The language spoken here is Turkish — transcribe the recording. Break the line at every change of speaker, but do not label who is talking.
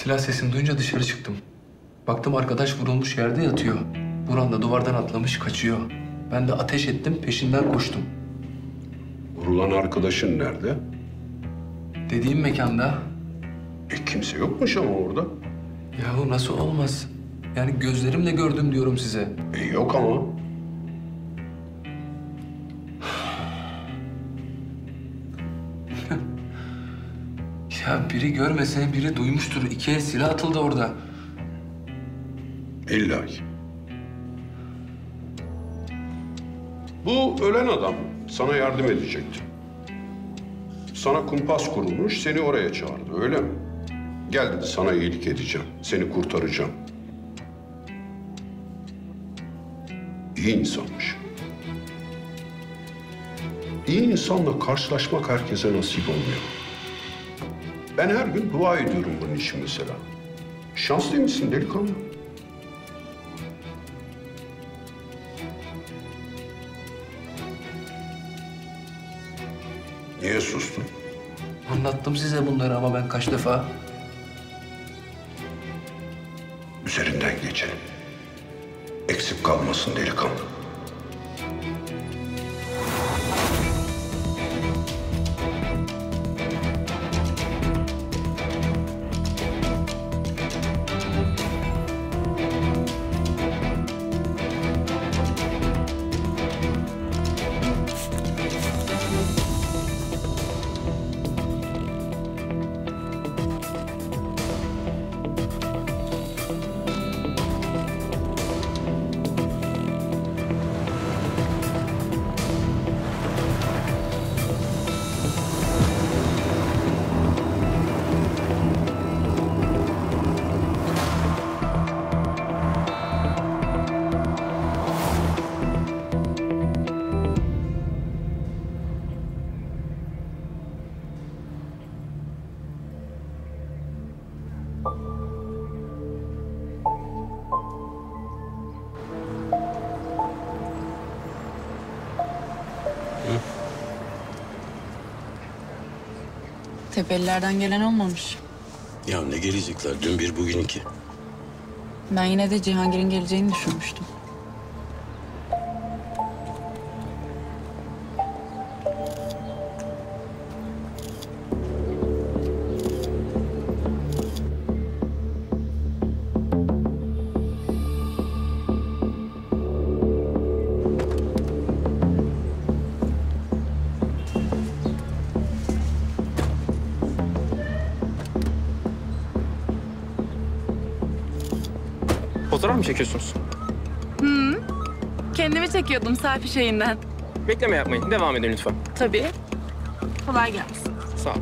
Silah sesini duyunca dışarı çıktım. Baktım arkadaş vurulmuş yerde yatıyor. Vuran da duvardan atlamış kaçıyor. Ben de ateş ettim, peşinden koştum.
Vurulan arkadaşın nerede?
Dediğim mekanda.
Kimse yokmuş ama orada.
Yahu nasıl olmaz? Yani gözlerimle gördüm diyorum size.
Yok ama.
Ya biri görmese biri duymuştur. İki el silah atıldı orada.
İlla ki. Bu ölen adam sana yardım edecekti. Sana kumpas kurulmuş, seni oraya çağırdı, öyle mi? Gel dedi, sana iyilik edeceğim, seni kurtaracağım. İyi insanmış. İyi insanla karşılaşmak herkese nasip olmuyor. Ben her gün dua ediyorum bunun için mesela. Şanslı mısın delikanlı? Niye sustun?
Anlattım size bunları ama ben kaç defa.
Üzerinden geçelim. Eksik kalmasın delikanlı.
Tepelilerden gelen olmamış.
Ya ne gelecekler? Dün bir, bugün iki.
Ben yine de Cihangir'in geleceğini düşünmüştüm.
Fotoğraf mı çekiyorsunuz?
Kendimi çekiyordum selfie şeyinden.
Bekleme yapmayın. Devam edin lütfen.
Tabii. Kolay gelsin.
Sağ ol.